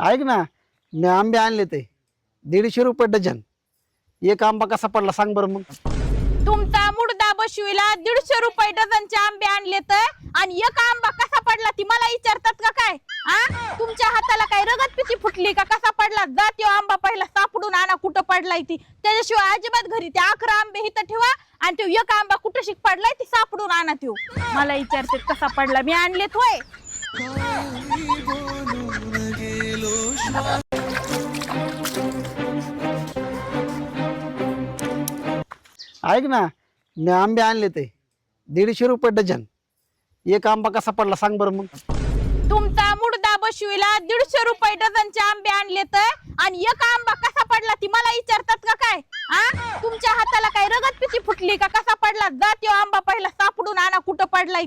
ऐक ना, मी आंबे आणले ते 150 रुपये डझन. एक आंबा कसा पडला सांग बरं मग. तुमचा मुडदा बसविला 150 रुपये डझनचे आंबे आणले तर आणि एक आंबा कसा पडला ती मला विचारतात का काय? तुमच्या हाताला काय रगत पिती फुटली का? कसा पडला? जा त्यो आंबा पहिला सापडून आणा कुठं पडलाय ती. त्याच्याशिवाय अजिबात घरी ते 11 आंबे इथं ठेवा आणि तो एक आंबा कुठं शिक पडलाय ती सापडून आणा त्यो. मला विचारते कसा पडला, मी आणलेत होय. ऐक ना, मी आंबे आणले ते 150 रुपये डझन. एक आंबा कसा पडला सांग बरं मग. तुमचा मुडदा बसविला 150 रुपये डझनचे आंबे आणले तर आणि एक आंबा कसा पडला ती मला विचारतात का काय? तुमच्या हाताला काय रगत पिती फुटली का? कसा पडला? जा त्यो आंबा पहिला सापडून आणा कुठं पडलाय